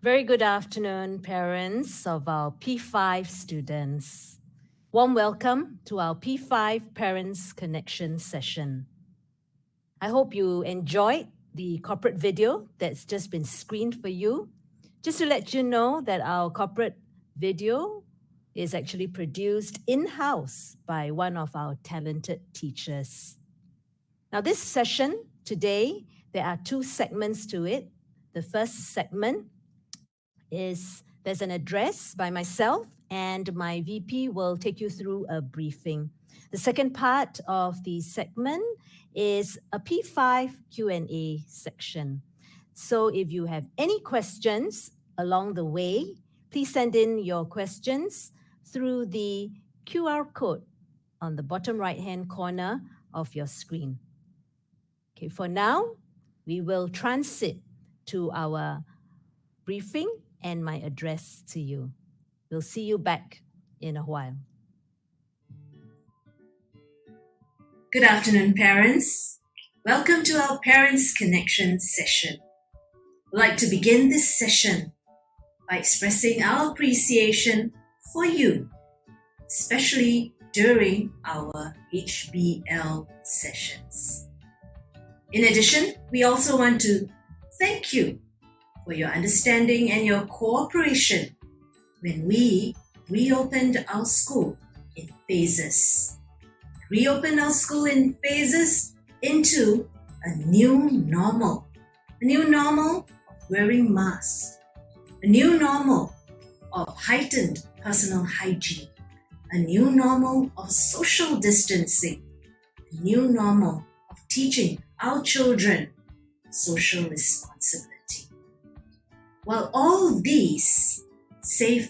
Very good afternoon, parents of our P5 students. Warm welcome to our P5 Parents Connection session. I hope you enjoyed the corporate video that's just been screened for you. Just to let you know that our corporate video is actually produced in-house by one of our talented teachers. Now, this session today, there are two segments to it. The first segment is there's an address by myself and my VP will take you through a briefing. The second part of the segment is a P5 Q&A section. So if you have any questions along the way, please send in your questions through the QR code on the bottom right-hand corner of your screen. Okay, for now, we will transit to our briefing and my address to you. We'll see you back in a while. Good afternoon, parents. Welcome to our Parents Connection session. I'd like to begin this session by expressing our appreciation for you, especially during our HBL sessions. In addition, we also want to thank you for your understanding and your cooperation when we reopened our school in phases. Reopened our school in phases into a new normal. A new normal of wearing masks. A new normal of heightened personal hygiene. A new normal of social distancing. A new normal of teaching our children social responsibility. While all these safe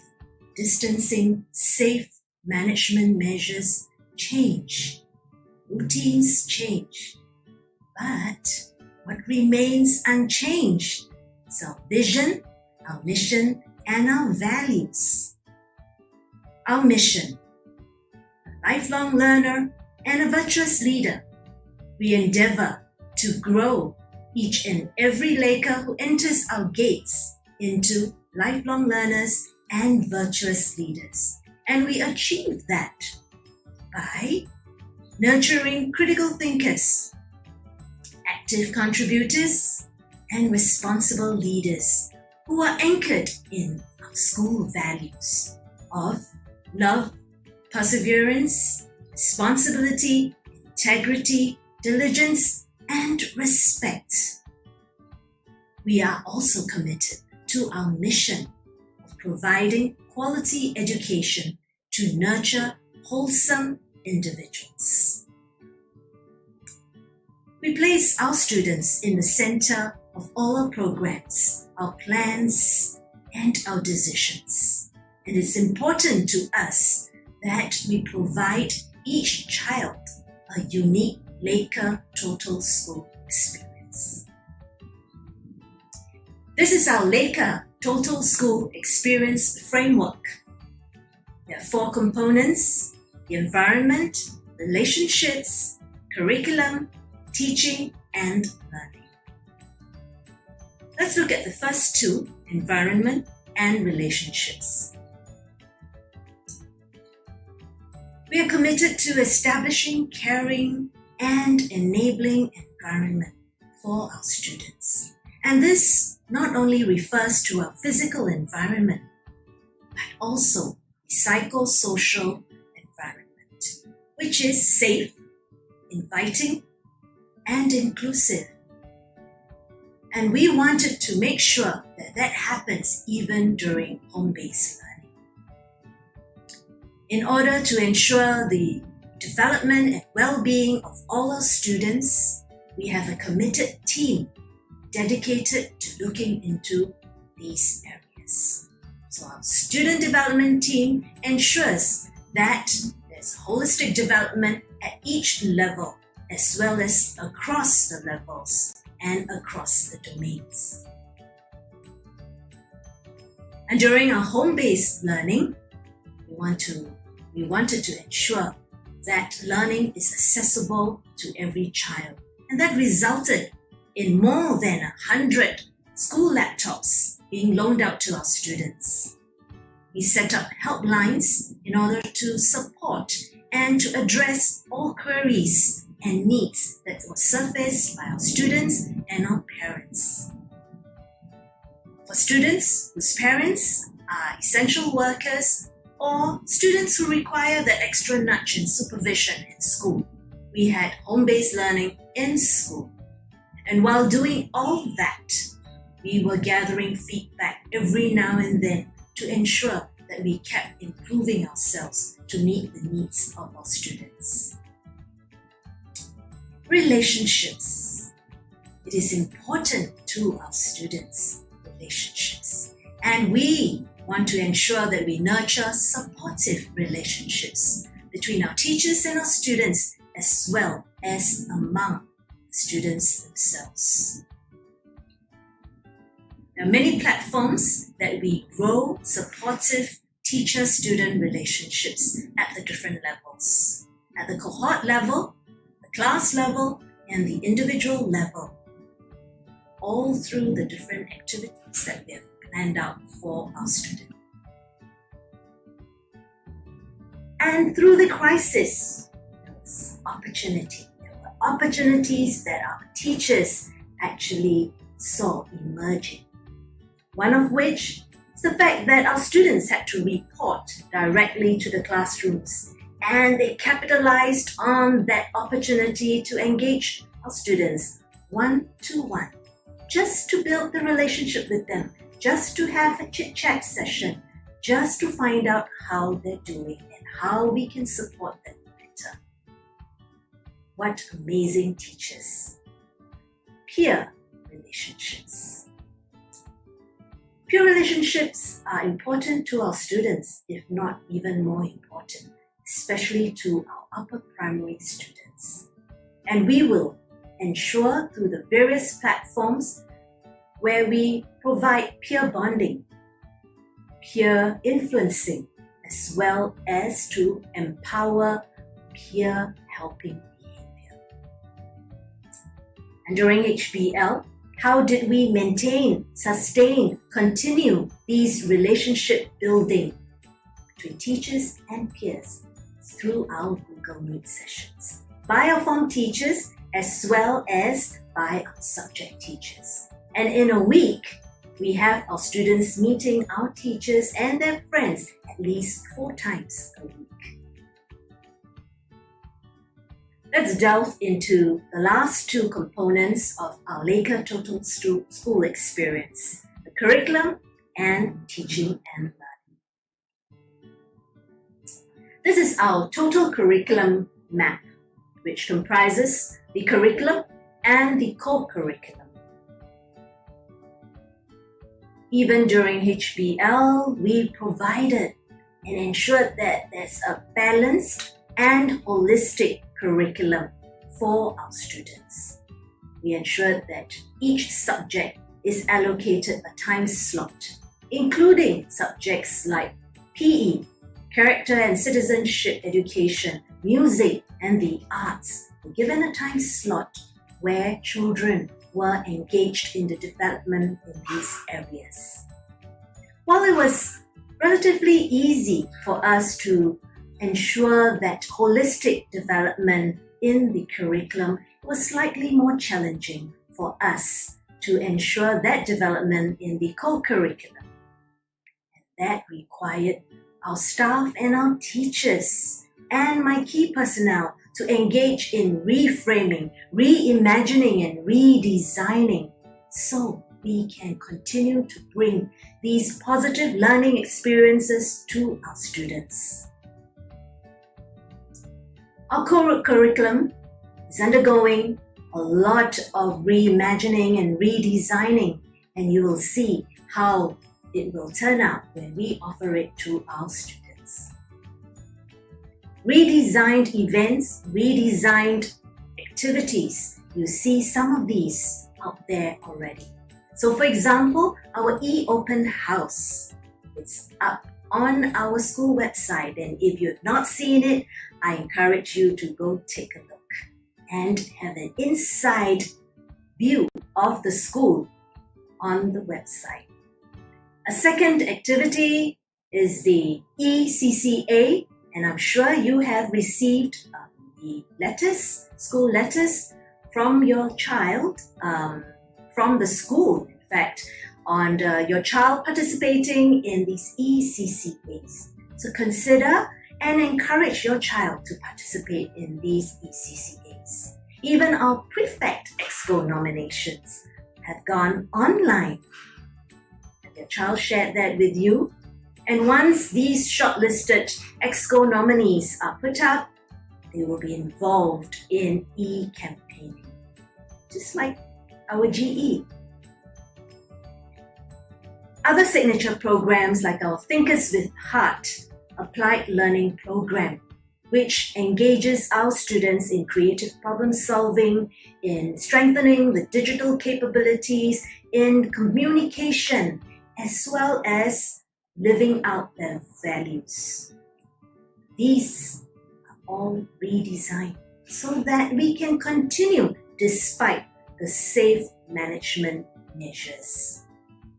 distancing, safe management measures change, routines change, but what remains unchanged is our vision, our mission, and our values. Our mission, a lifelong learner and a virtuous leader, we endeavor to grow each and every Laker who enters our gates into lifelong learners and virtuous leaders. And we achieve that by nurturing critical thinkers, active contributors, and responsible leaders who are anchored in our school values of love, perseverance, responsibility, integrity, diligence, and respect. We are also committed to our mission of providing quality education to nurture wholesome individuals. We place our students in the center of all our programs, our plans, and our decisions. And it's important to us that we provide each child a unique Laker Total School experience. This is our Laker Total School Experience Framework. There are 4 components: the environment, relationships, curriculum, teaching, and learning. Let's look at the first 2, environment and relationships. We are committed to establishing caring and enabling environment for our students. And this not only refers to our physical environment, but also the psychosocial environment, which is safe, inviting, and inclusive. And we wanted to make sure that that happens even during home-based learning. In order to ensure the development and well-being of all our students, we have a committed team dedicated to looking into these areas. So our student development team ensures that there's holistic development at each level, as well as across the levels and across the domains. And during our home-based learning, we wanted to ensure that learning is accessible to every child. And that resulted in more than 100 school laptops being loaned out to our students. We set up helplines in order to support and to address all queries and needs that were surfaced by our students and our parents. For students whose parents are essential workers or students who require that extra nudge and supervision in school, we had home-based learning in school. And while doing all that, we were gathering feedback every now and then to ensure that we kept improving ourselves to meet the needs of our students. Relationships. It is important to our students, relationships. And we want to ensure that we nurture supportive relationships between our teachers and our students, as well as among the students themselves. There are many platforms that we grow supportive teacher-student relationships at the different levels. At the cohort level, the class level, and the individual level. All through the different activities that we have planned out for our students. And through the crisis, there was opportunity. There were opportunities that our teachers actually saw emerging. One of which is the fact that our students had to report directly to the classrooms, and they capitalized on that opportunity to engage our students one-to-one, just to build the relationship with them, just to have a chit-chat session, just to find out how they're doing and how we can support them better. What amazing teachers. Peer relationships. Peer relationships are important to our students, if not even more important, especially to our upper primary students. And we will ensure through the various platforms where we provide peer bonding, peer influencing, as well as to empower peer helping behavior. And during HBL, how did we maintain, sustain, continue these relationship building between teachers and peers through our Google Meet sessions by our form teachers as well as by our subject teachers. And in a week, we have our students meeting our teachers and their friends at least 4 times a week. Let's delve into the last 2 components of our Laker Total School experience, the curriculum and teaching and learning. This is our total curriculum map, which comprises the curriculum and the co-curriculum. Even during HBL, we provided and ensured that there's a balanced and holistic curriculum for our students. We ensured that each subject is allocated a time slot, including subjects like PE, character and citizenship education, music, and the arts, were given a time slot where children were engaged in the development in these areas. While it was relatively easy for us to ensure that holistic development in the curriculum, it was slightly more challenging for us to ensure that development in the co-curriculum. And that required our staff and our teachers and my key personnel to engage in reframing, reimagining, and redesigning so we can continue to bring these positive learning experiences to our students. Our core curriculum is undergoing a lot of reimagining and redesigning, and you will see how it will turn out when we offer it to our students. Redesigned events, redesigned activities. You see some of these out there already. So for example, our e-open house, it's up on our school website, and if you've not seen it, I encourage you to go take a look and have an inside view of the school on the website. A second activity is the ECCA, and I'm sure you have received the letters, school letters from your child, from the school, in fact, on your child participating in these ECCAs. So consider and encourage your child to participate in these ECCAs. Even our prefect EXCO nominations have gone online. Your child shared that with you. And once these shortlisted EXCO nominees are put up, they will be involved in e-campaigning, just like our GE. Other signature programs like our Thinkers with Heart Applied Learning Program, which engages our students in creative problem solving, in strengthening the digital capabilities, in communication, as well as living out their values. These are all redesigned so that we can continue despite the safe management measures.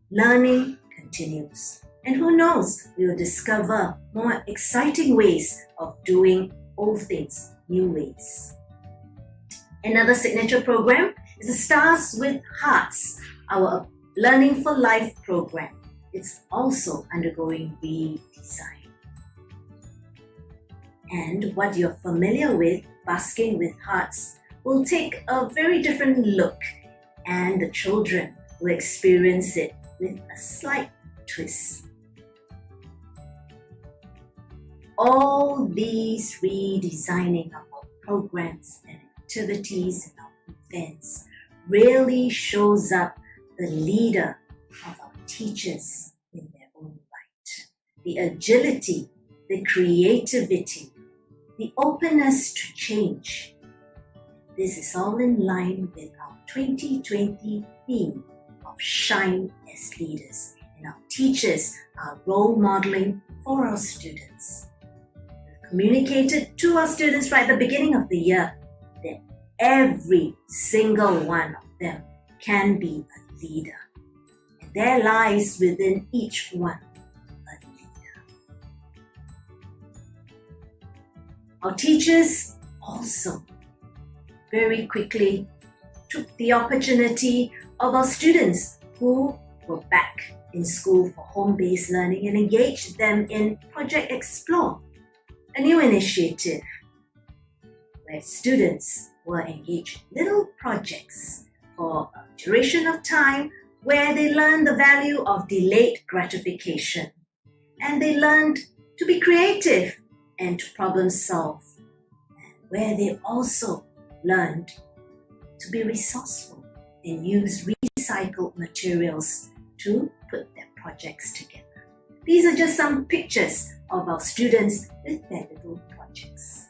Learning continues, and who knows, we will discover more exciting ways of doing old things new ways. Another signature program is the Stars with Hearts, our Learning for Life program. It's also undergoing redesign. And what you're familiar with, Basking with Hearts, will take a very different look, and the children will experience it with a slight twist. All these redesigning of our programs and activities and our events really shows up the leader of our teachers in their own right. The agility, the creativity, the openness to change. This is all in line with our 2020 theme of Shine as Leaders, and our teachers are role modeling for our students. We've communicated to our students right at the beginning of the year that every single one of them can be a leader. And there lies within each one a leader. Our teachers also very quickly took the opportunity of our students who were back in school for home-based learning and engaged them in Project Explore, a new initiative where students were engaged in little projects for a duration of time where they learned the value of delayed gratification, and they learned to be creative and to problem solve, and where they also learned to be resourceful and use recycled materials to put their projects together. These are just some pictures of our students with their little projects.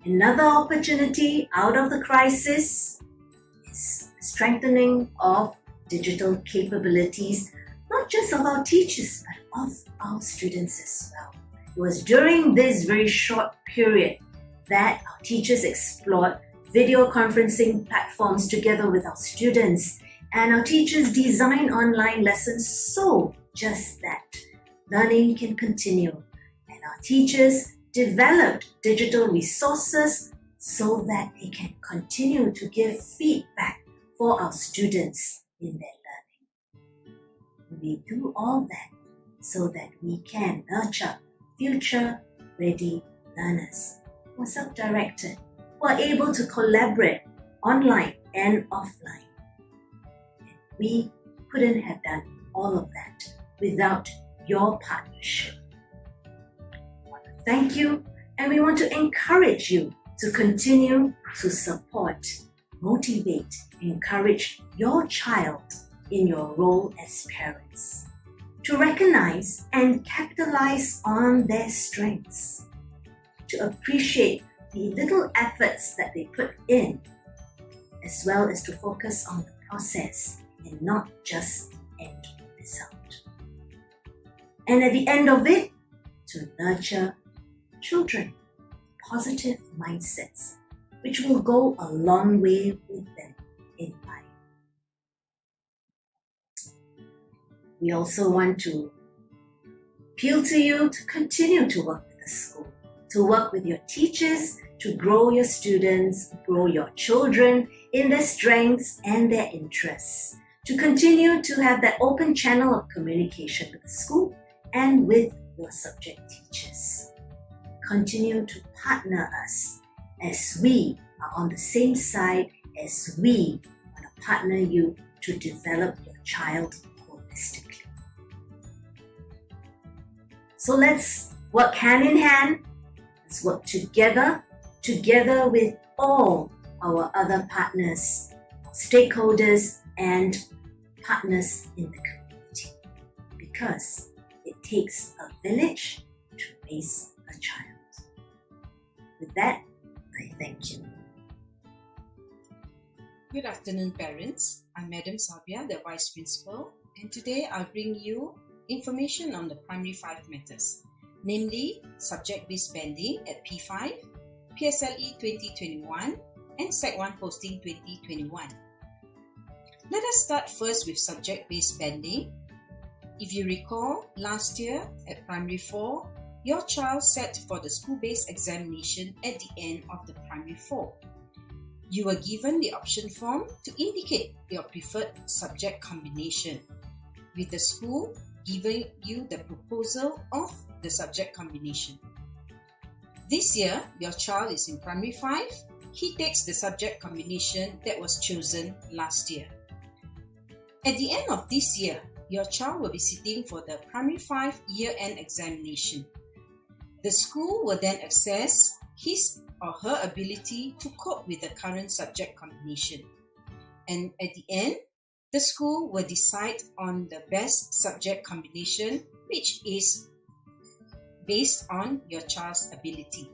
Another opportunity out of the crisis is strengthening of digital capabilities, not just of our teachers, but of our students as well. It was during this very short period that our teachers explored video conferencing platforms together with our students, and our teachers designed online lessons so just that learning can continue, and our teachers developed digital resources so that they can continue to give feedback for our students in their learning. We do all that so that we can nurture future-ready learners who are self-directed, who are able to collaborate online and offline. And we couldn't have done all of that without your partnership. Thank you, and we want to encourage you to continue to support, motivate, encourage your child in your role as parents, to recognize and capitalize on their strengths, to appreciate the little efforts that they put in, as well as to focus on the process and not just the end result. And at the end of it, to nurture children, positive mindsets, which will go a long way with them in life. We also want to appeal to you to continue to work with the school, to work with your teachers, to grow your students, grow your children in their strengths and their interests, to continue to have that open channel of communication with the school and with your subject teachers. Continue to partner us as we are on the same side, as we want to partner you to develop your child holistically. So let's work hand in hand. Let's work together with all our other partners, stakeholders, and partners in the community. Because it takes a village to raise a child. With that, I thank you. Good afternoon, parents. I'm Madam Sabia, the Vice Principal, and today I'll bring you information on the Primary 5 matters, namely subject-based banding at P5, PSLE 2021, and Sec 1 posting 2021. Let us start first with subject-based banding. If you recall, last year at Primary 4, your child sat for the school-based examination at the end of the Primary 4. You were given the option form to indicate your preferred subject combination, with the school giving you the proposal of the subject combination. This year, your child is in Primary 5. He takes the subject combination that was chosen last year. At the end of this year, your child will be sitting for the Primary 5 year-end examination. The school will then assess his or her ability to cope with the current subject combination. And at the end, the school will decide on the best subject combination, which is based on your child's ability.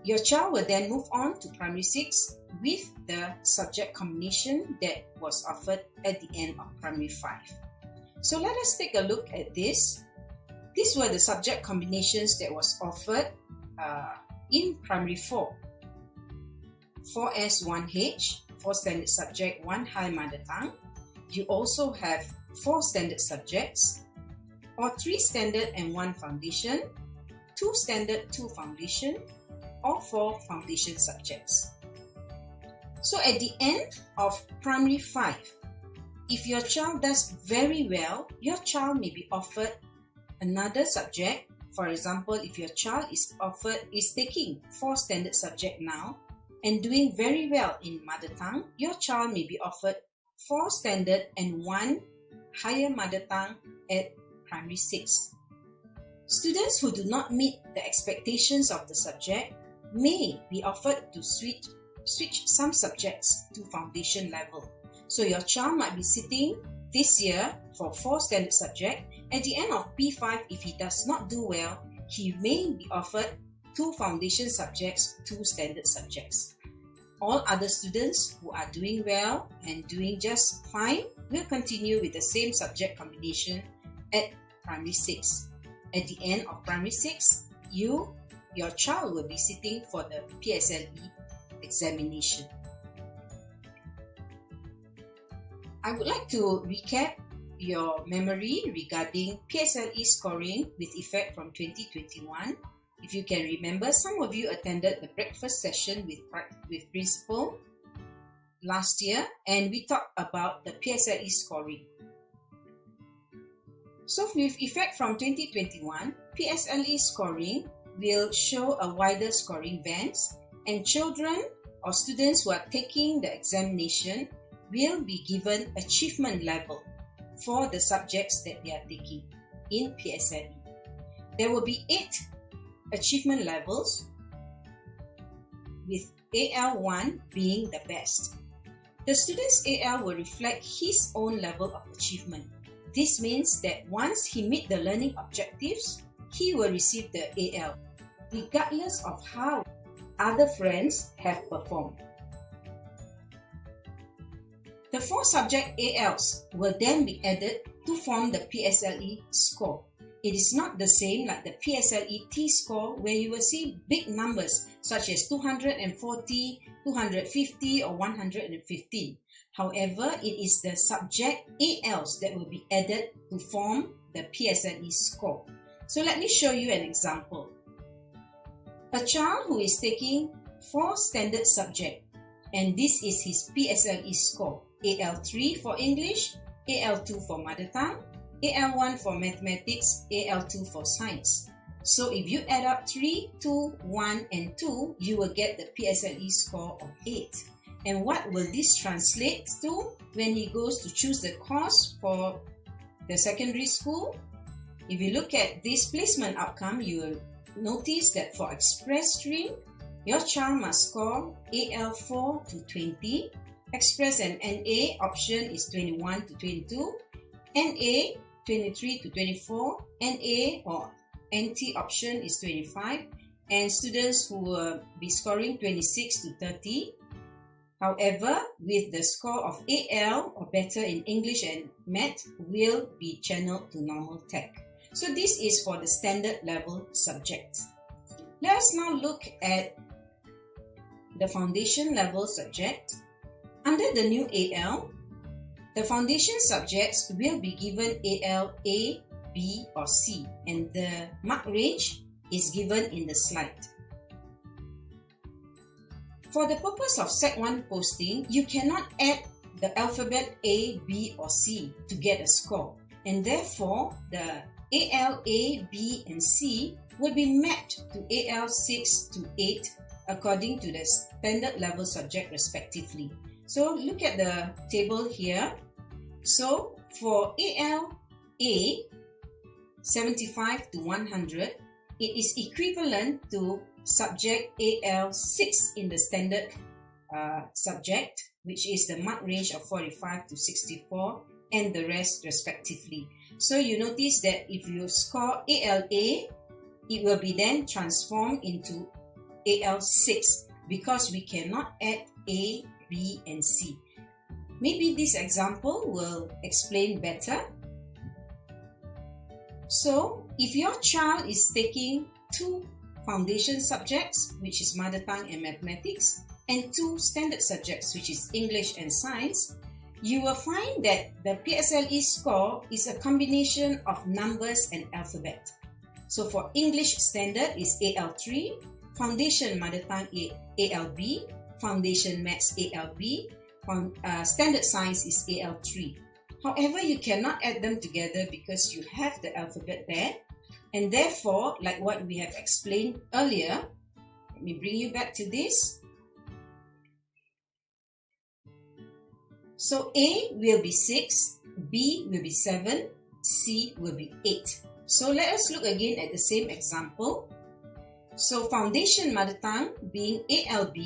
Your child will then move on to Primary 6 with the subject combination that was offered at the end of Primary 5. So let us take a look at this. These were the subject combinations that was offered in Primary 4. 4S1H, 4 standard subject, 1 high mother tongue. You also have 4 standard subjects, or 3 standard and 1 foundation, 2 standard, 2 foundation, or 4 foundation subjects. So at the end of Primary 5, if your child does very well, your child may be offered another subject. For example, if your child is taking 4 standard subject now and doing very well in mother tongue, your child may be offered 4 standard and 1 higher mother tongue at Primary 6. Students who do not meet the expectations of the subject may be offered to switch some subjects to foundation level. So your child might be sitting this year for 4 standard subjects. At the end of P5, if he does not do well, he may be offered 2 foundation subjects, 2 standard subjects. All other students who are doing well and doing just fine will continue with the same subject combination at Primary 6. At the end of Primary 6, your child will be sitting for the PSLE examination. I would like to recap your memory regarding PSLE scoring with effect from 2021. If you can remember, some of you attended the breakfast session with principal last year, and we talked about the PSLE scoring. So with effect from 2021, PSLE scoring will show a wider scoring bands, and children or students who are taking the examination will be given achievement level for the subjects that they are taking in PSLE. There will be 8 achievement levels, with AL1 being the best. The student's AL will reflect his own level of achievement. This means that once he meets the learning objectives, he will receive the AL, regardless of how other friends have performed. The 4 subject ALs will then be added to form the PSLE score. it is not the same like the PSLE T-score, where you will see big numbers such as 240, 250 or 115. However, it is the subject ALs that will be added to form the PSLE score. So let me show you an example. A child who is taking 4 standard subjects, and this is his PSLE score: AL3 for English, AL2 for Mother Tongue, AL1 for Mathematics, AL2 for Science. So if you add up 3, 2, 1 and 2, you will get the PSLE score of 8. And what will this translate to when he goes to choose the course for the secondary school? If you look at this placement outcome, you will notice that for Express stream, your child must score AL4 to 20. Express and NA option is 21 to 22. NA 23 to 24. NA or NT option is 25. And students who will be scoring 26 to 30. However, with the score of AL or better in English and Math, will be channeled to normal tech. So this is for the standard level subjects. Let us now look at the foundation level subject. Under the new AL, the foundation subjects will be given AL A, B or C, and the mark range is given in the slide. For the purpose of Sec 1 posting, you cannot add the alphabet A, B or C to get a score, and therefore the AL A, B and C will be mapped to AL 6 to 8 according to the standard level subject respectively. So look at the table here. So for AL A, 75 to 100, it is equivalent to subject AL 6 in the standard subject, which is the mark range of 45 to 64 and the rest respectively. So you notice that if you score ALA, it will be then transformed into AL6 because we cannot add A, B and C. Maybe this example will explain better. So if your child is taking 2 foundation subjects, which is Mother Tongue and Mathematics, and 2 standard subjects, which is English and Science, you will find that the PSLE score is a combination of numbers and alphabet. So for English standard is AL3, Foundation Mother Tongue ALB, Foundation Maths ALB, Standard Science is AL3. However, you cannot add them together because you have the alphabet there, and therefore, like what we have explained earlier, let me bring you back to this. So A will be 6, B will be 7, C will be 8. So let us look again at the same example. So Foundation Mother Tongue being ALB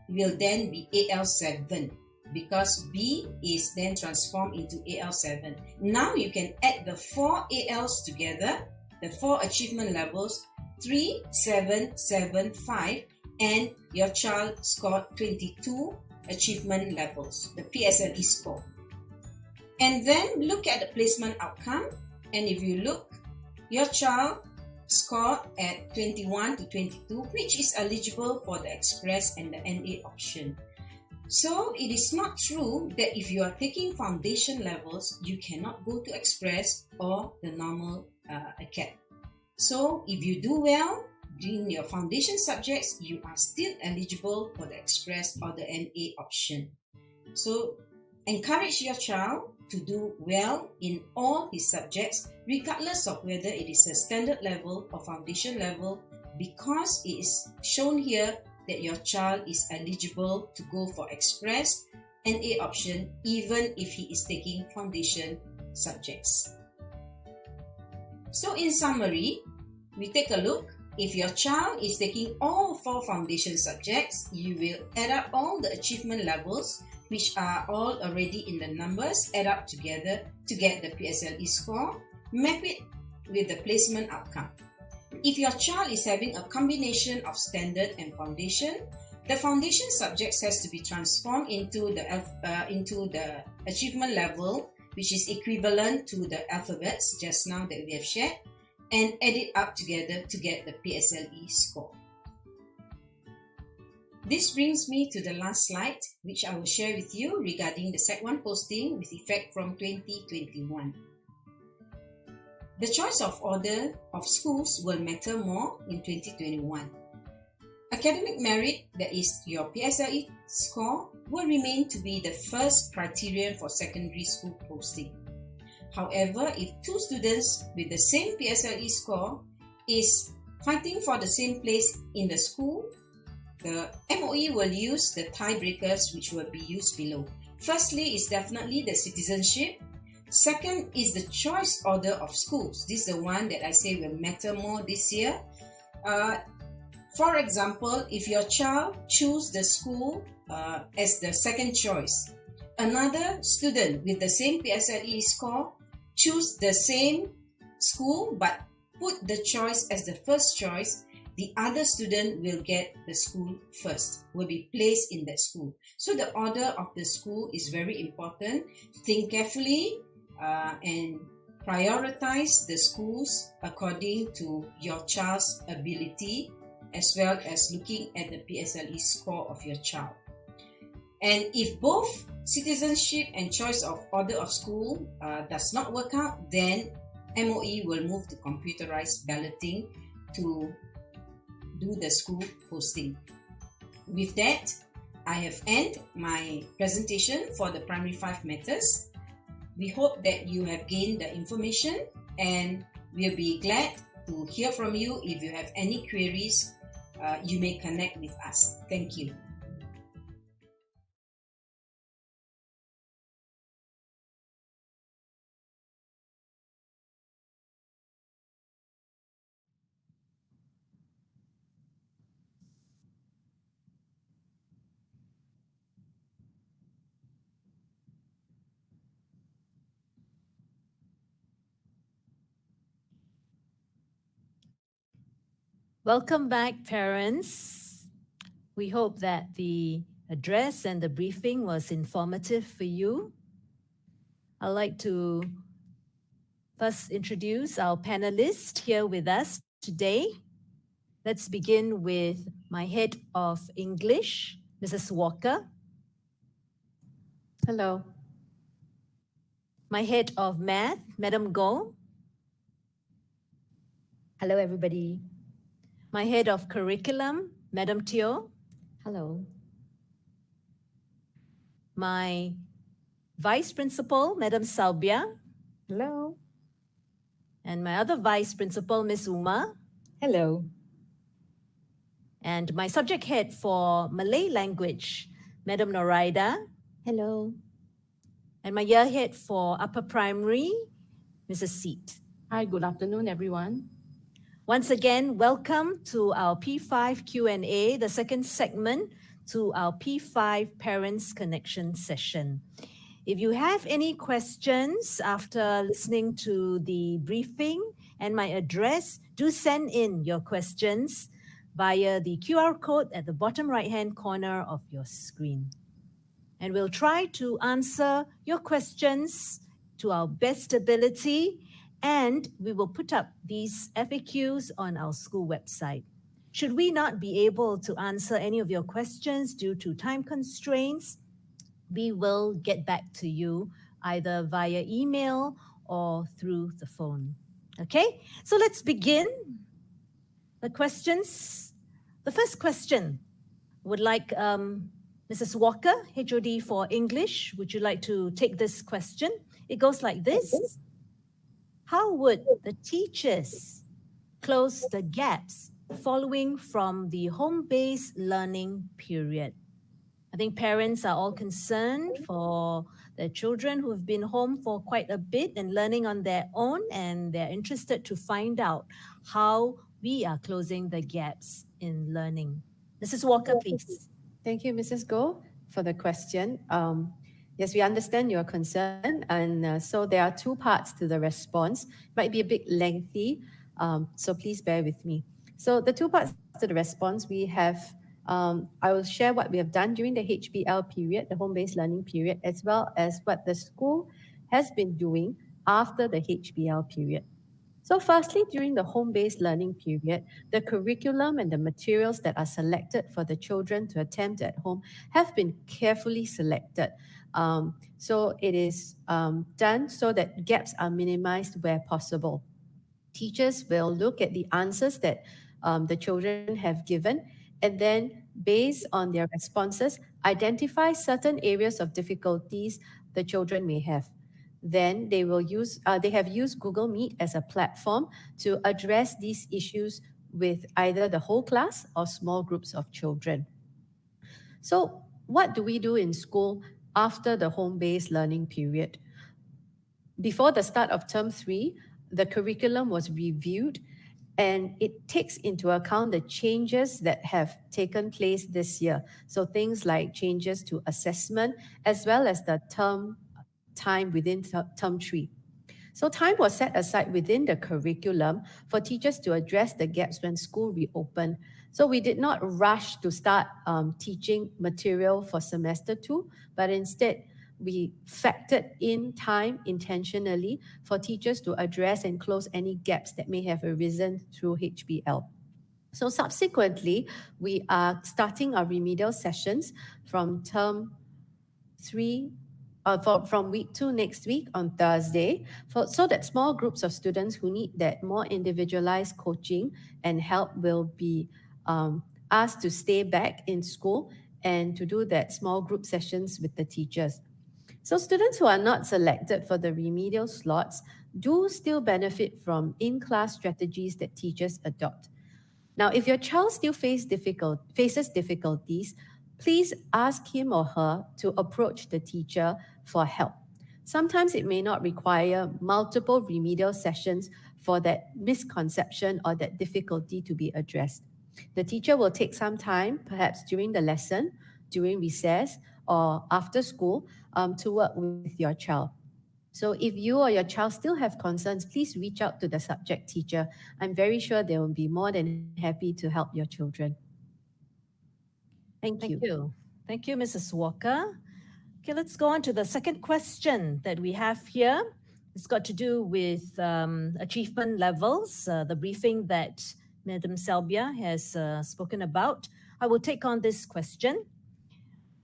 will then be AL7 because B is then transformed into AL7. Now you can add the 4 ALs together, the 4 achievement levels, 3, 7, 7, 5, and your child scored 22 achievement levels, the PSLE score. And then look at the placement outcome, and if you look, your child scored at 21 to 22, which is eligible for the Express and the NA option. So it is not true that if you are taking foundation levels, you cannot go to Express or the normal ACAD. So if you do well in your foundation subjects, you are still eligible for the Express or the NA option. So encourage your child to do well in all his subjects, regardless of whether it is a standard level or foundation level, because it is shown here that your child is eligible to go for Express NA option even if he is taking foundation subjects. So in summary, we take a look. If your child is taking all 4 foundation subjects, you will add up all the achievement levels, which are all already in the numbers, add up together to get the PSLE score, map it with the placement outcome. If your child is having a combination of standard and foundation, the foundation subjects has to be transformed into the achievement level, which is equivalent to the alphabets just now that we have shared. and add it up together to get the PSLE score. This brings me to the last slide, which I will share with you regarding the Sec 1 posting with effect from 2021. The choice of order of schools will matter more in 2021. Academic merit, that is your PSLE score, will remain to be the first criterion for secondary school posting. However, if two students with the same PSLE score is fighting for the same place in the school, the MOE will use the tiebreakers which will be used below. Firstly is definitely the citizenship. Second is the choice order of schools. This is the one that I say will matter more this year. For example, if your child choose the school as the second choice, another student with the same PSLE score choose the same school but put the choice as the first choice, the other student will get the school first, will be placed in that school. So the order of the school is very important. Think carefully and prioritize the schools according to your child's ability, as well as looking at the PSLE score of your child. And if both citizenship and choice of order of school does not work out, then MOE will move to computerized balloting to do the school posting. With that, I have ended my presentation for the primary 5 matters. We hope that you have gained the information, and we'll be glad to hear from you. If you have any queries, you may connect with us. Thank you. Welcome back, parents. We hope that the address and the briefing was informative for you. I'd like to first introduce our panelists here with us today. Let's begin with my head of English, Mrs. Walker. Hello. My head of math, Madam Goh. Hello, everybody. My head of curriculum, Madam Teo. Hello. My vice principal, Madam Saubia. Hello. And my other vice principal, Miss Uma. Hello. And my subject head for Malay language, Madam Noraida. Hello. And my year head for upper primary, Mrs. Seat. Hi, good afternoon, everyone. Once again, welcome to our P5 Q&A, the second segment to our P5 Parents Connection session. If you have any questions after listening to the briefing and my address, do send in your questions via the QR code at the bottom right-hand corner of your screen. And we'll try to answer your questions to our best ability, and we will put up these FAQs on our school website. Should we not be able to answer any of your questions due to time constraints, we will get back to you either via email or through the phone. Okay, so let's begin the questions. The first question would like Mrs. Walker, HOD for English, would you like to take this question? It goes like this. How would the teachers close the gaps following from the home-based learning period? I think parents are all concerned for their children who've been home for quite a bit and learning on their own, and they're interested to find out how we are closing the gaps in learning. Mrs. Walker, please. Thank you, Mrs. Goh, for the question. Yes, we understand your concern, and so there are two parts to the response. It might be a bit lengthy, so please bear with me. So the two parts to the response, we have, I will share what we have done during the HBL period, the home-based learning period, as well as what the school has been doing after the HBL period. So firstly, during the home-based learning period, the curriculum and the materials that are selected for the children to attempt at home have been carefully selected. So it is done so that gaps are minimized where possible. Teachers will look at the answers that the children have given and then, based on their responses, identify certain areas of difficulties the children may have. Then they have used Google Meet as a platform to address these issues with either the whole class or small groups of children. So, what do we do in school after the home based learning period? Before the start of term 3, the curriculum was reviewed and it takes into account the changes that have taken place this year. So things like changes to assessment as well as the term time within term 3. So time was set aside within the curriculum for teachers to address the gaps when school reopened. So we did not rush to start teaching material for semester 2, but instead we factored in time intentionally for teachers to address and close any gaps that may have arisen through HBL. So subsequently, we are starting our remedial sessions from term 3 from week 2 next week on Thursday, so that small groups of students who need that more individualized coaching and help will be asked to stay back in school and to do that small group sessions with the teachers. So students who are not selected for the remedial slots do still benefit from in-class strategies that teachers adopt. Now, if your child still faces difficulties, please ask him or her to approach the teacher for help. Sometimes it may not require multiple remedial sessions for that misconception or that difficulty to be addressed. The teacher will take some time, perhaps during the lesson, during recess, or after school, to work with your child. So if you or your child still have concerns, please reach out to the subject teacher. I'm very sure they will be more than happy to help your children. Thank you. Thank you. Thank you, Mrs. Walker. Okay, let's go on to the second question that we have here. It's got to do with achievement levels, the briefing that Madam Selbia has spoken about. I will take on this question.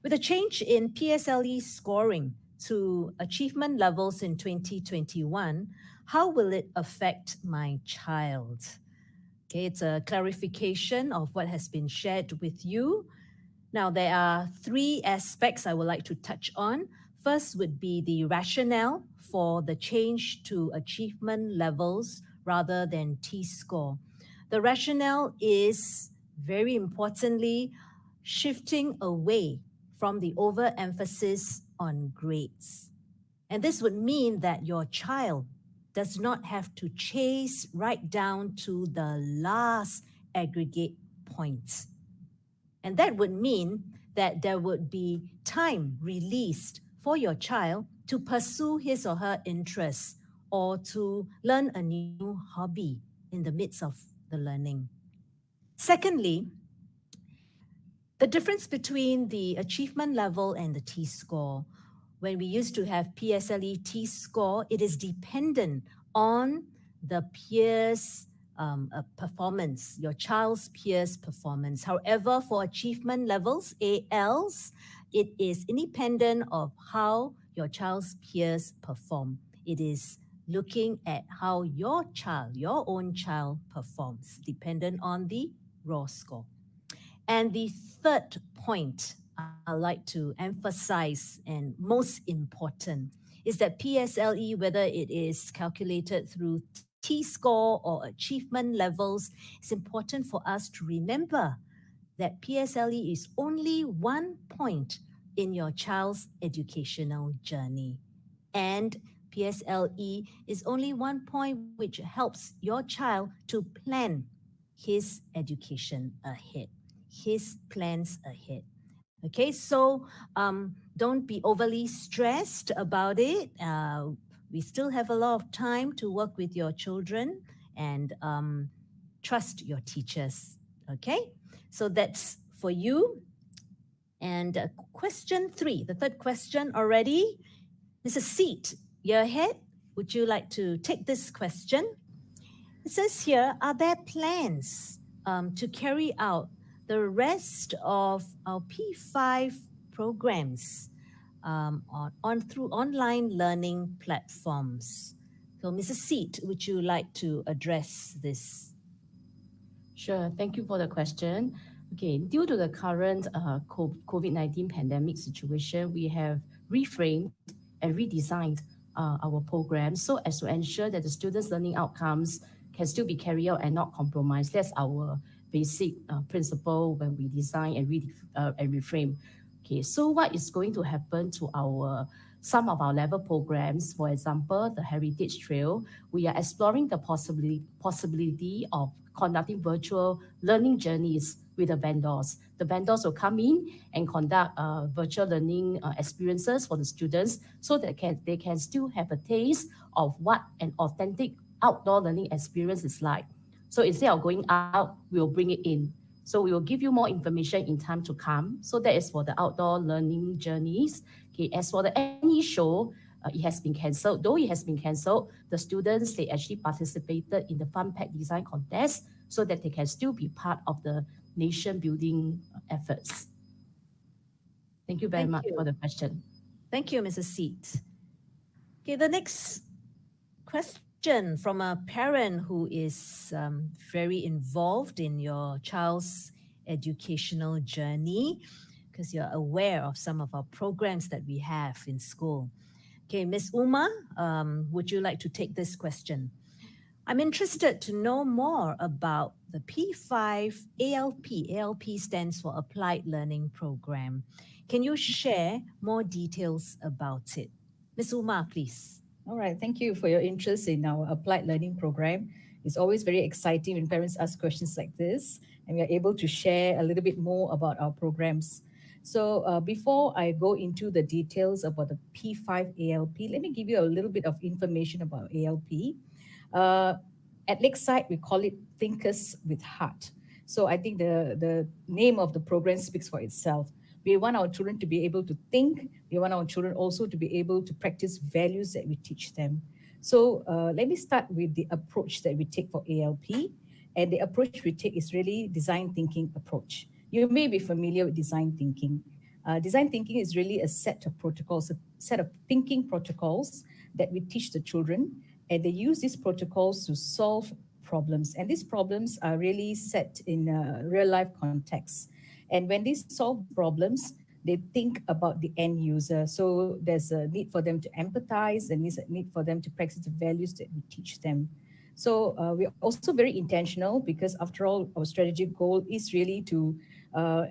With a change in PSLE scoring to achievement levels in 2021, how will it affect my child? Okay, it's a clarification of what has been shared with you. Now, there are three aspects I would like to touch on. First would be the rationale for the change to achievement levels rather than T-score. The rationale is, very importantly, shifting away from the overemphasis on grades. And this would mean that your child does not have to chase right down to the last aggregate points. And that would mean that there would be time released for your child to pursue his or her interests or to learn a new hobby in the midst of the learning. Secondly, the difference between the achievement level and the T-score. When we used to have PSLE T-score, it is dependent on the peers' performance, your child's peers' performance. However, for achievement levels, ALs, it is independent of how your child's peers perform. It is looking at how your own child performs, dependent on the raw score. And the third point I like to emphasize, and most important, is that PSLE, whether it is calculated through T-score or achievement levels, it's important for us to remember that PSLE is only one point in your child's educational journey. And PSLE is only one point which helps your child to plan his education ahead, his plans ahead. Okay, so don't be overly stressed about it. We still have a lot of time to work with your children and trust your teachers. Okay, so that's for you. And question 3, the third question already. Mrs. Seat, you're ahead. Would you like to take this question? It says here, are there plans to carry out the rest of our P5 programs on through online learning platforms? So, Mrs. Seat, would you like to address this? Sure. Thank you for the question. Okay, due to the current COVID-19 pandemic situation, we have reframed and redesigned our program so as to ensure that the students' learning outcomes can still be carried out and not compromised. That's our basic principle when we design and reframe. Okay, so what is going to happen to our some of our level programs, for example, the Heritage Trail, we are exploring the possibility of conducting virtual learning journeys with the vendors. The vendors will come in and conduct virtual learning experiences for the students so that they can still have a taste of what an authentic outdoor learning experience is like. So instead of going out, we'll bring it in. So we will give you more information in time to come. So that is for the outdoor learning journeys. Okay, as for the NE show, it has been cancelled. Though it has been cancelled, the students, they actually participated in the fun pack design contest so that they can still be part of the nation building efforts. Thank you very Thank much for you. the question. Thank you, Mrs. Seat. Okay, the next question from a parent who is very involved in your child's educational journey because you're aware of some of our programs that we have in school. Okay, Miss Uma, would you like to take this question? I'm interested to know more about the P5 ALP. ALP stands for Applied Learning Program. Can you share more details about it? Miss Uma, please. All right, thank you for your interest in our applied learning program. It's always very exciting when parents ask questions like this, and we are able to share a little bit more about our programs. So, before I go into the details about the P5 ALP, let me give you a little bit of information about ALP. Uh, at Lakeside, we call it Thinkers with Heart. So I think the name of the program speaks for itself. We want our children to be able to think. We want our children also to be able to practice values that we teach them. So let me start with the approach that we take for ALP. And the approach we take is really design thinking approach. You may be familiar with design thinking. Design thinking is really a set of protocols, a set of thinking protocols that we teach the children, and they use these protocols to solve problems. And these problems are really set in a real life context. And when they solve these problems, they think about the end user. So there's a need for them to empathize, and there's a need for them to practice the values that we teach them. So we're also very intentional because, after all, our strategic goal is really to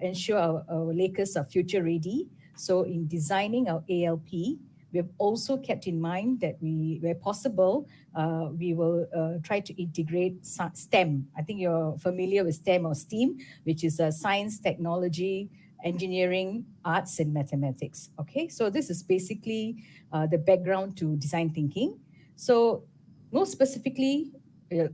ensure our Lakers are future ready. So in designing our ALP, we have also kept in mind that where possible, we will try to integrate STEM. I think you're familiar with STEM or STEAM, which is science, technology, engineering, arts, and mathematics. Okay, so this is basically the background to design thinking. So, more specifically, to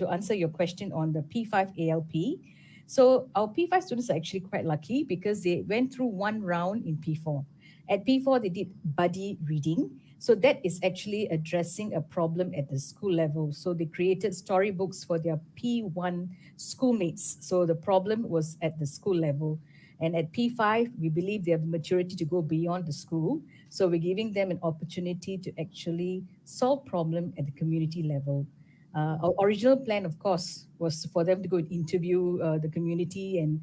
answer your question on the P5 ALP. So our P5 students are actually quite lucky because they went through one round in P4. At P4, they did buddy reading. So that is actually addressing a problem at the school level. So they created storybooks for their P1 schoolmates. So the problem was at the school level. And at P5, we believe they have the maturity to go beyond the school. So we're giving them an opportunity to actually solve problem at the community level. Our original plan, of course, was for them to go and interview the community and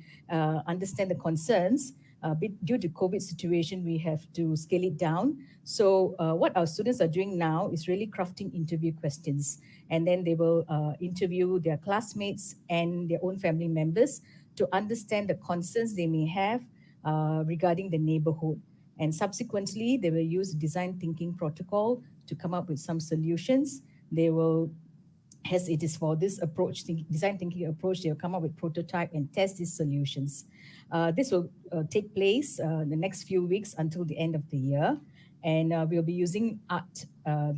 understand the concerns. But due to COVID situation, we have to scale it down. So what our students are doing now is really crafting interview questions. And then they will interview their classmates and their own family members to understand the concerns they may have regarding the neighborhood. And subsequently, they will use design thinking protocol to come up with some solutions. They will, as it is for this approach, design thinking approach, they'll come up with prototype and test these solutions. This will take place the next few weeks until the end of the year. And we'll be using art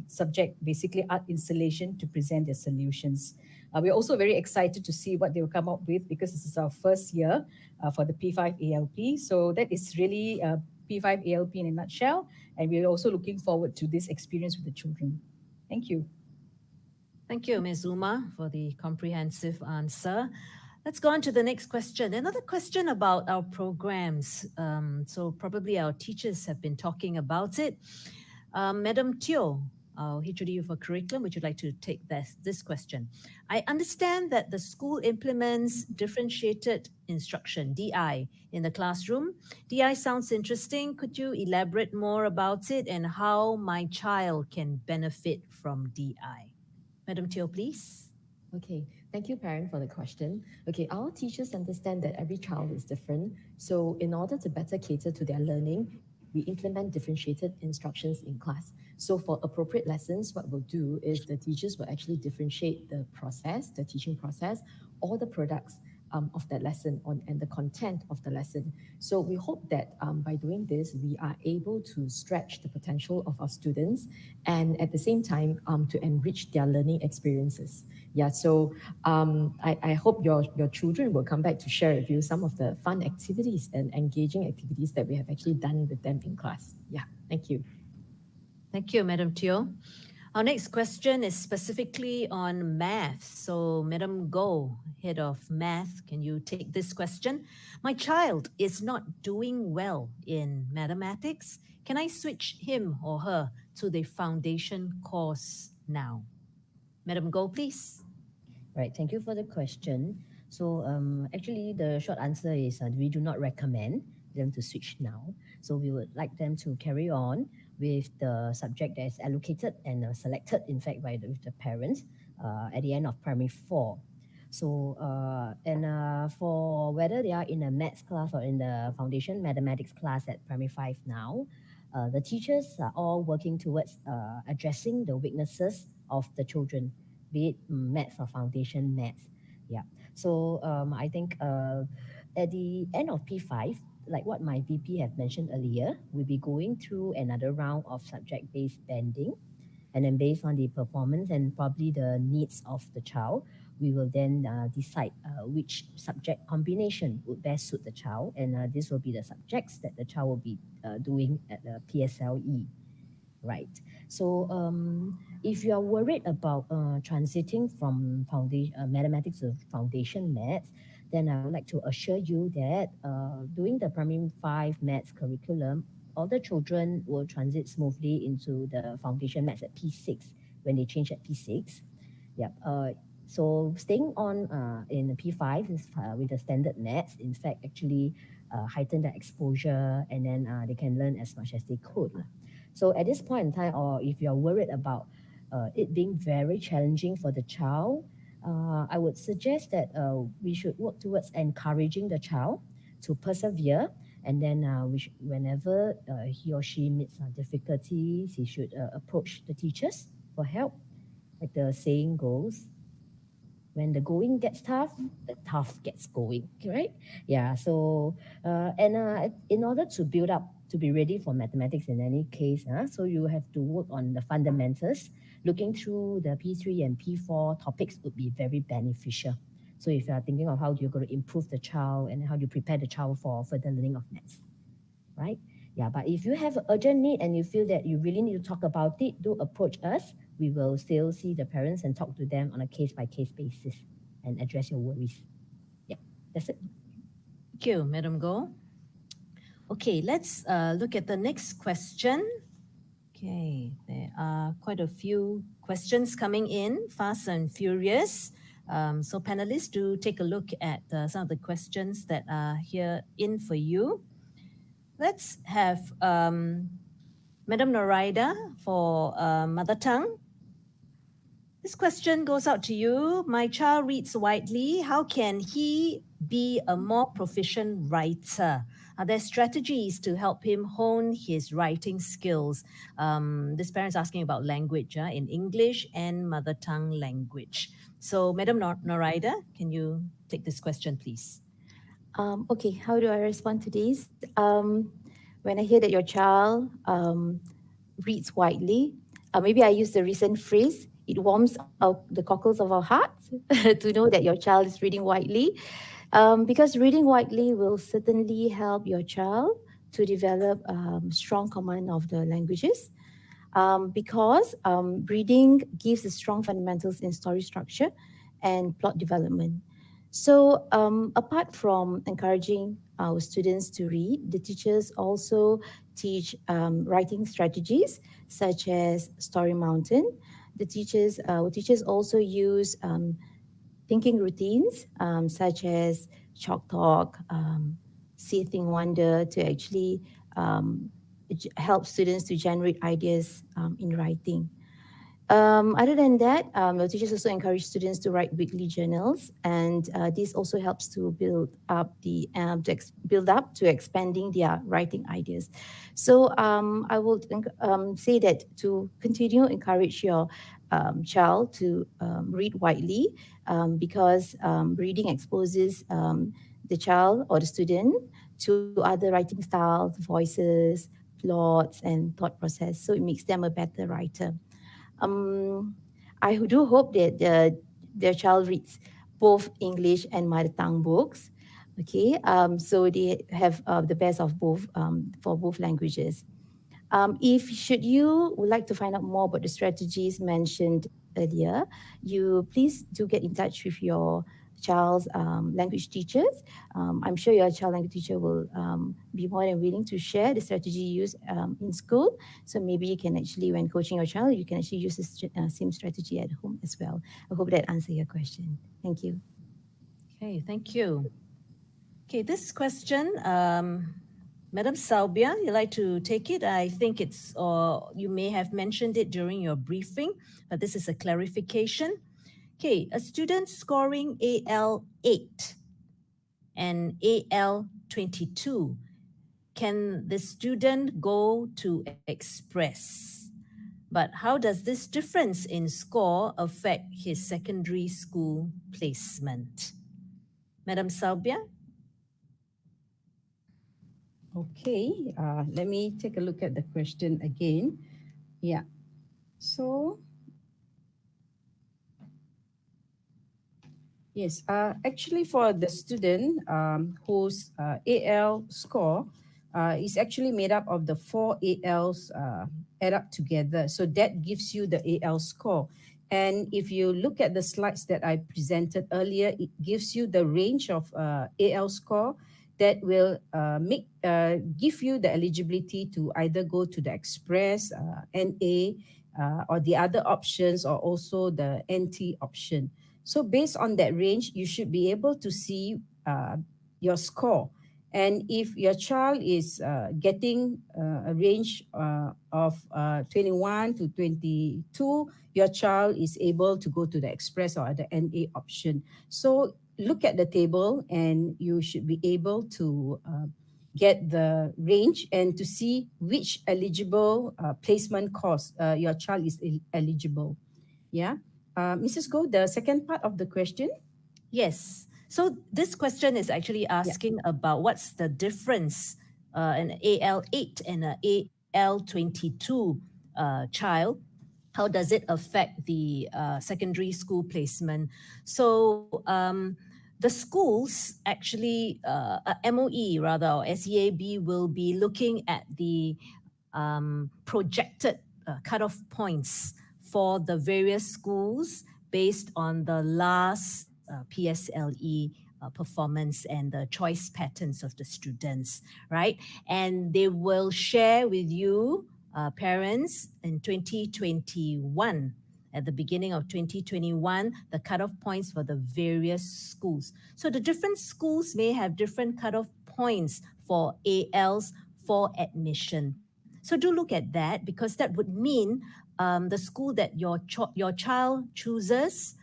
subject, basically art installation, to present their solutions. We're also very excited to see what they will come up with because this is our first year for the P5 ALP. So that is really P5 ALP in a nutshell. And we're also looking forward to this experience with the children. Thank you. Thank you, Ms. Uma, for the comprehensive answer. Let's go on to the next question. Another question about our programs. So probably our teachers have been talking about it. Madam Teo, our HOD for curriculum, would you like to take this question? I understand that the school implements differentiated instruction, DI, in the classroom. DI sounds interesting. Could you elaborate more about it and how my child can benefit from DI? Madam Teo, please. Okay, thank you, parent, for the question. Okay, our teachers understand that every child is different. So, in order to better cater to their learning, we implement differentiated instructions in class. So, for appropriate lessons, what we'll do is the teachers will actually differentiate the process, the teaching process, or the products of that lesson and the content of the lesson. So we hope that by doing this, we are able to stretch the potential of our students and at the same time to enrich their learning experiences. Yeah, so I hope your children will come back to share with you some of the fun activities and engaging activities that we have actually done with them in class. Yeah, thank you. Thank you, Madam Teo. Our next question is specifically on math. So, Madam Go, Head of Math, can you take this question? My child is not doing well in mathematics. Can I switch him or her to the foundation course now? Madam Go, please. Right, thank you for the question. So actually the short answer is we do not recommend them to switch now. So we would like them to carry on with the subject that is allocated and selected, in fact, by the parents at the end of primary 4. So, for whether they are in a maths class or in the foundation mathematics class at primary 5 now, the teachers are all working towards addressing the weaknesses of the children, be it maths or foundation maths. Yeah. So I think at the end of P5, like what my VP have mentioned earlier, we'll be going through another round of subject-based banding. And then based on the performance and probably the needs of the child, we will then decide which subject combination would best suit the child. And this will be the subjects that the child will be doing at the PSLE. Right. So if you are worried about transiting from mathematics to foundation maths, then I would like to assure you that doing the primary 5 maths curriculum, all the children will transit smoothly into the foundation maths at P6 when they change at P6. Yep. So staying on in P5 is, with the standard maths, in fact, actually heighten their exposure, and then they can learn as much as they could. So at this point in time, or if you're worried about it being very challenging for the child, I would suggest that we should work towards encouraging the child to persevere. And then whenever he or she meets difficulties, he should approach the teachers for help. Like the saying goes, when the going gets tough, the tough gets going, right? Yeah, so, in order to build up, to be ready for mathematics in any case, so you have to work on the fundamentals. Looking through the P3 and P4 topics would be very beneficial. So if you are thinking of how you're going to improve the child and how you prepare the child for further learning of maths, right? Yeah, but if you have urgent need and you feel that you really need to talk about it, do approach us. We will still see the parents and talk to them on a case-by-case basis and address your worries. Yeah, that's it. Thank you, Madam Go. Okay, let's look at the next question. Okay, there are quite a few questions coming in, fast and furious. So panelists, do take a look at some of the questions that are here in for you. Let's have Madam Noraida for Mother Tongue. This question goes out to you. My child reads widely. How can he be a more proficient writer? Are there strategies to help him hone his writing skills? This parent's asking about language in English and mother tongue language. So, Madam Noraida, can you take this question, please? Okay, how do I respond to this? When I hear that your child reads widely, maybe I use the recent phrase, it warms the cockles of our hearts to know that your child is reading widely. Because reading widely will certainly help your child to develop strong command of the languages. because reading gives the strong fundamentals in story structure and plot development. So, apart from encouraging our students to read, the teachers also teach writing strategies such as Story Mountain. Teachers also use thinking routines such as chalk talk, see, think, wonder to actually help students to generate ideas in writing. Other than that, the teachers also encourage students to write weekly journals, and this also helps to build up to expanding their writing ideas. So I would say that to continue encourage your child to read widely, because reading exposes the child or the student to other writing styles, voices, plots, and thought process. So it makes them a better writer. um, I do hope that their child reads both English and mother tongue books. Okay, so they have the best of both for both languages. If should you would like to find out more about the strategies mentioned earlier, you please do get in touch with your child's language teachers. I'm sure your child language teacher will be more than willing to share the strategy used in school. So maybe you can actually, when coaching your child, you can actually use the same strategy at home as well. I hope that answers your question. Thank you. Okay, thank you. Okay, this question, Madam Salbia, you like to take it? I think it's, or you may have mentioned it during your briefing, but this is a clarification. Okay, a student scoring AL 8 and AL 22, can the student go to Express? But how does this difference in score affect his secondary school placement? Madam Salbia? Okay, let me take a look at the question again. Yeah. So, yes, actually, for the student whose AL score is actually made up of the four ALs add up together. So that gives you the AL score. And if you look at the slides that I presented earlier, it gives you the range of AL score that will give you the eligibility to either go to the Express, NA, or the other options, or also the NT option. So based on that range, you should be able to see your score. And if your child is getting a range of 21 to 22, your child is able to go to the Express or the NA option. So look at the table and you should be able to get the range and to see which eligible placement course your child is eligible. Yeah. Mrs. Go, the second part of the question. Yes. So this question is actually Yeah. asking about what's the difference an AL8 and an AL22 child. How does it affect the secondary school placement? So the schools actually, MOE rather, or SEAB will be looking at the projected cutoff points for the various schools based on the last PSLE performance and the choice patterns of the students, right? And they will share with you, parents, in 2021. At the beginning of 2021, the cutoff points for the various schools. So the different schools may have different cutoff points for ALs for admission. So do look at that, because that would mean the school that your child chooses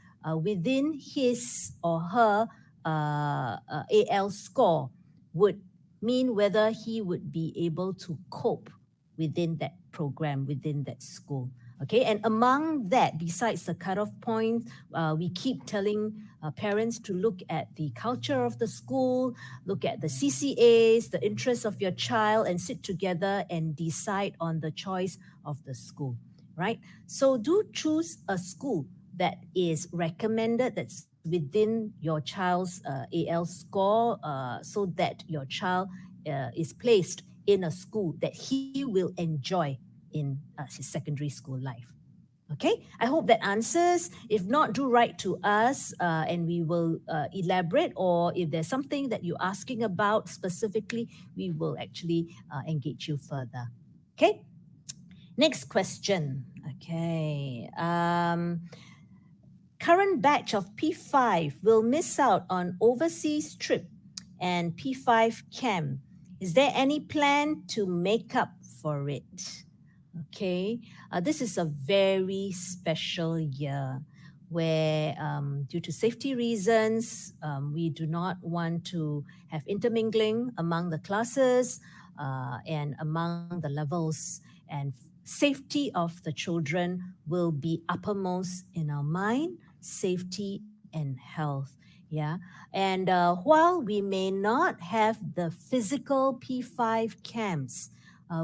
within his or her AL score would mean whether he would be able to cope within that program, within that school. Okay, and among that, besides the cutoff point, we keep telling parents to look at the culture of the school, look at the CCAs, the interests of your child, and sit together and decide on the choice of the school, right? So do choose a school that is recommended, that's within your child's AL score, so that your child is placed in a school that he will enjoy in his secondary school life. Okay, I hope that answers. If not, do write to us and we will elaborate, or if there's something that you're asking about specifically, we will actually engage you further. Okay, next question. Okay. Current batch of P5 will miss out on overseas trip and P5 camp. Is there any plan to make up for it? Okay, this is a very special year where, due to safety reasons, we do not want to have intermingling among the classes and among the levels, and safety of the children will be uppermost in our mind, safety and health. Yeah. And while we may not have the physical P5 camps,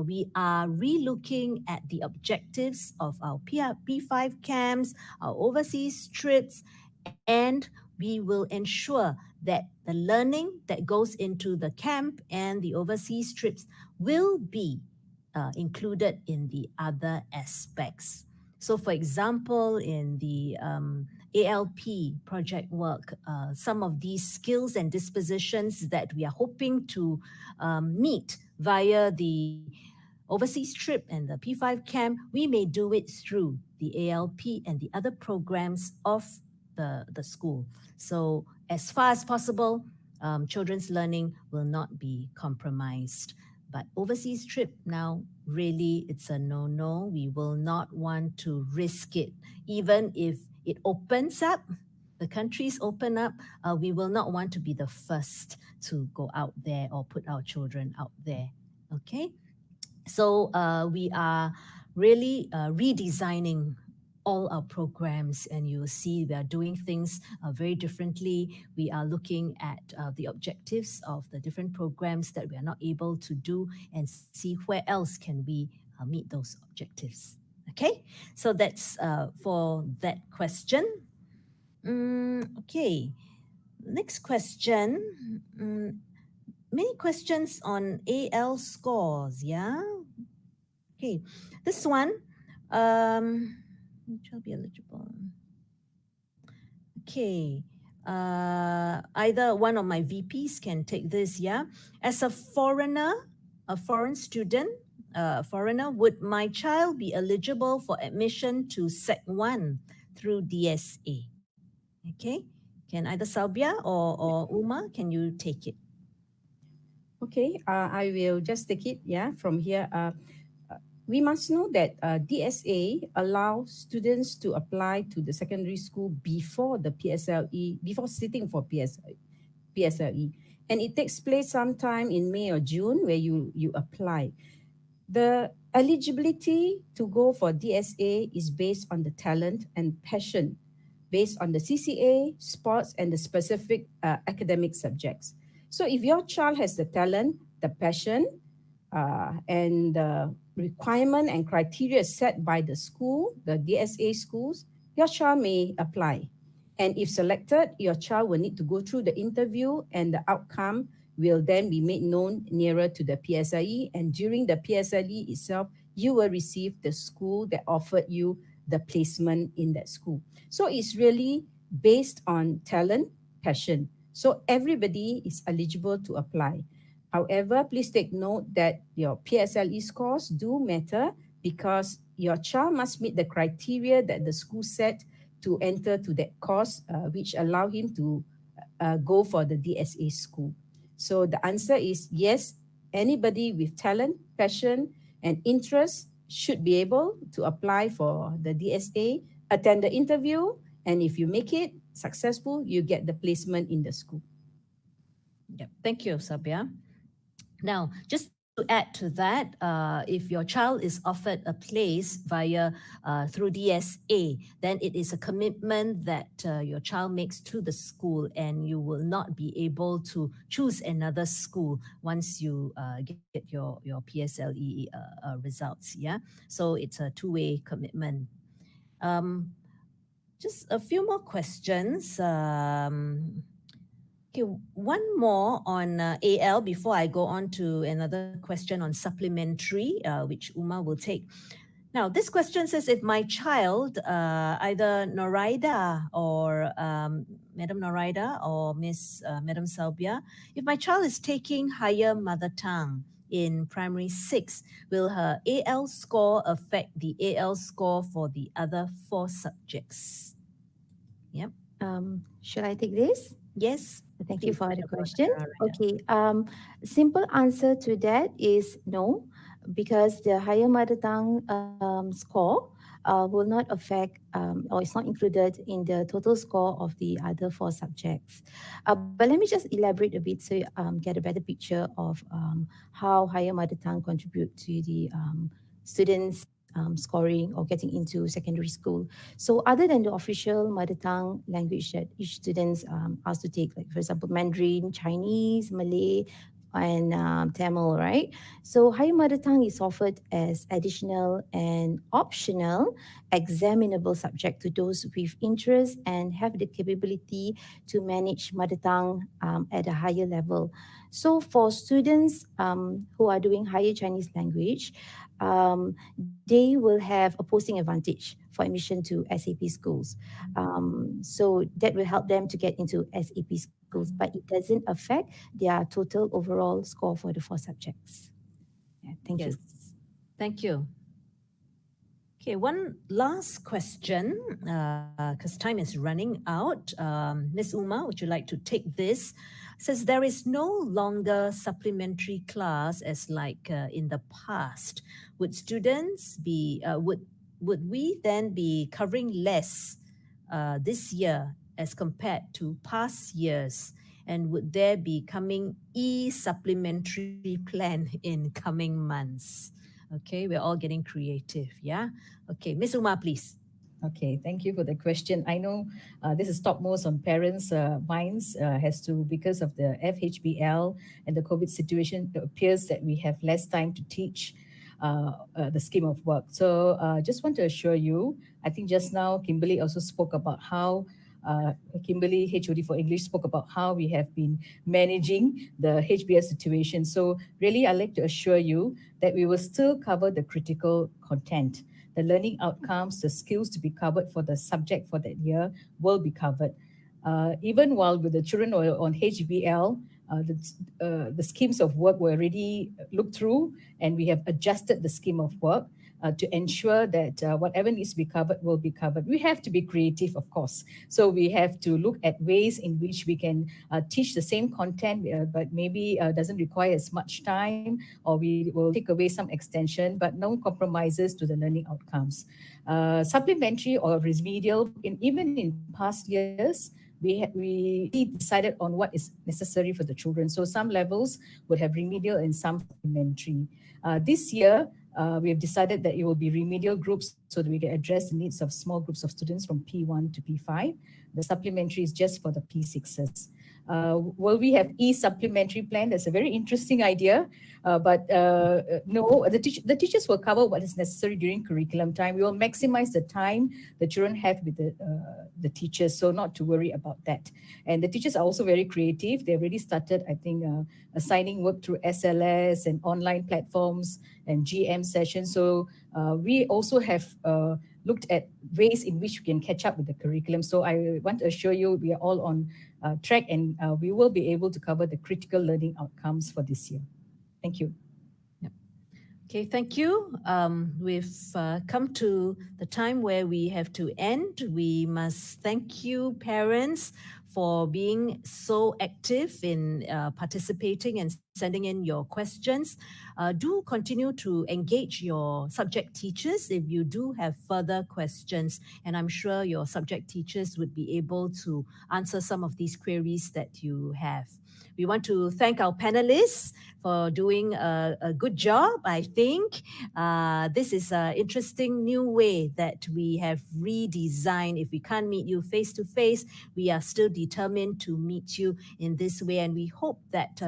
we are relooking at the objectives of our P5 camps, our overseas trips, and we will ensure that the learning that goes into the camp and the overseas trips will be included in the other aspects. So, for example, in the ALP project work, some of these skills and dispositions that we are hoping to meet via the overseas trip and the P5 camp, we may do it through the ALP and the other programs of the school. So, as far as possible, children's learning will not be compromised. But overseas trip now, really, it's a no-no. We will not want to risk it. Even if it opens up, the countries open up, we will not want to be the first to go out there or put our children out there. Okay? So we are really redesigning all our programs, and you will see we are doing things very differently. We are looking at the objectives of the different programs that we are not able to do and see where else can we meet those objectives. Okay, so that's for that question. Okay, next question. Many questions on AL scores, yeah? Okay, this one, shall be eligible. Okay, either one of my VPs can take this, yeah? As a foreigner, a foreign student, foreigner, would my child be eligible for admission to Sec 1 through DSA? Okay, can either Salbia or Uma, can you take it? Okay, I will just take it, from here. We must know that DSA allows students to apply to the secondary school before the PSLE, before sitting for PSLE. And it takes place sometime in May or June where you apply. The eligibility to go for DSA is based on the talent and passion, based on the CCA, sports, and the specific academic subjects. So if your child has the talent, the passion, and the requirement and criteria set by the school, the DSA schools, your child may apply. And if selected, your child will need to go through the interview, and the outcome will then be made known nearer to the PSLE. And during the PSLE itself, you will receive the school that offered you the placement in that school. So it's really based on talent, passion. So everybody is eligible to apply. However, please take note that your PSLE scores do matter because your child must meet the criteria that the school set to enter to that course, which allow him to go for the DSA school. So the answer is yes, anybody with talent, passion, and interest should be able to apply for the DSA, attend the interview, and if you make it successful, you get the placement in the school. Yep. Thank you, Sabia. Now, just to add to that, if your child is offered a place via through DSA, then it is a commitment that your child makes to the school, and you will not be able to choose another school once you get your PSLE results. Yeah, so it's a two-way commitment. Just a few more questions. Okay, one more on AL before I go on to another question on supplementary, which Uma will take. Now, this question says if my child, either Noraida or Madam Noraida or Madam Salbia, if my child is taking higher mother tongue in primary 6, will her AL score affect the AL score for the other 4 subjects? Yep. Shall I take this? Yes. Thank you Please, for the Madam question. Noraida. Okay. Simple answer to that is no, because the higher mother tongue score will not affect or is not included in the total score of the other 4 subjects. But let me just elaborate a bit so you get a better picture of how higher mother tongue contribute to the students scoring or getting into secondary school. So other than the official mother tongue language that each students asked to take, like for example, Mandarin, Chinese, Malay, and Tamil, right? So higher mother tongue is offered as additional and optional examinable subject to those with interest and have the capability to manage mother tongue at a higher level. So for students who are doing higher Chinese language, they will have a posting advantage for admission to SAP schools. So that will help them to get into SAP schools, but it doesn't affect their total overall score for the 4 subjects. Yeah, thank you. Yes. Thank you. Okay, one last question, because time is running out. Ms. Uma, would you like to take this? Says there is no longer supplementary class as like in the past. Would students be would we then be covering less this year as compared to past years? And would there be coming supplementary plan in coming months? Okay, we're all getting creative, yeah? Okay, Miss Uma, please. Okay, thank you for the question. I know this is topmost on parents' minds has to because of the FHBL and the COVID situation. It appears that we have less time to teach the scheme of work. So just want to assure you, I think just now Kimberly also spoke about how Kimberly, HOD for English, spoke about how we have been managing the HBS situation. So really, I'd like to assure you that we will still cover the critical content. The learning outcomes, the skills to be covered for the subject for that year will be covered. Even while with the children on HBL, the schemes of work were already looked through, and we have adjusted the scheme of work to ensure that whatever needs to be covered will be covered. We have to be creative, of course. So we have to look at ways in which we can teach the same content, but maybe doesn't require as much time, or we will take away some extension, but no compromises to the learning outcomes. Supplementary or remedial, even in past years, we decided on what is necessary for the children. So some levels would have remedial and some supplementary. This year, we have decided that it will be remedial groups so that we can address the needs of small groups of students from P1 to P5. The supplementary is just for the P6s. Will we have supplementary plan? That's a very interesting idea. But no, the teachers will cover what is necessary during curriculum time. We will maximize the time the children have with the teachers, so not to worry about that. And the teachers are also very creative. They already started, I think, assigning work through SLS and online platforms and GM sessions. So we also have looked at ways in which we can catch up with the curriculum. So I want to assure you we are all on track, and we will be able to cover the critical learning outcomes for this year. Thank you. Okay, thank you. We've come to the time where we have to end. We must thank you, parents, for being so active in participating and sending in your questions. Do continue to engage your subject teachers if you do have further questions, and I'm sure your subject teachers would be able to answer some of these queries that you have. We want to thank our panelists for doing a good job, I think. This is an interesting new way that we have redesigned. If we can't meet you face to face, we are still determined to meet you in this way. And we hope that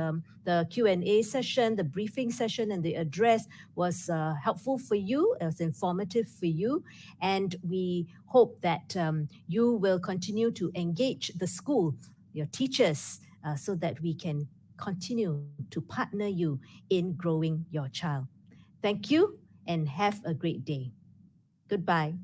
the Q&A session, the briefing session, and the address was helpful for you, it was informative for you. And we hope that you will continue to engage the school, your teachers, so that we can continue to partner you in growing your child. Thank you and have a great day. Goodbye.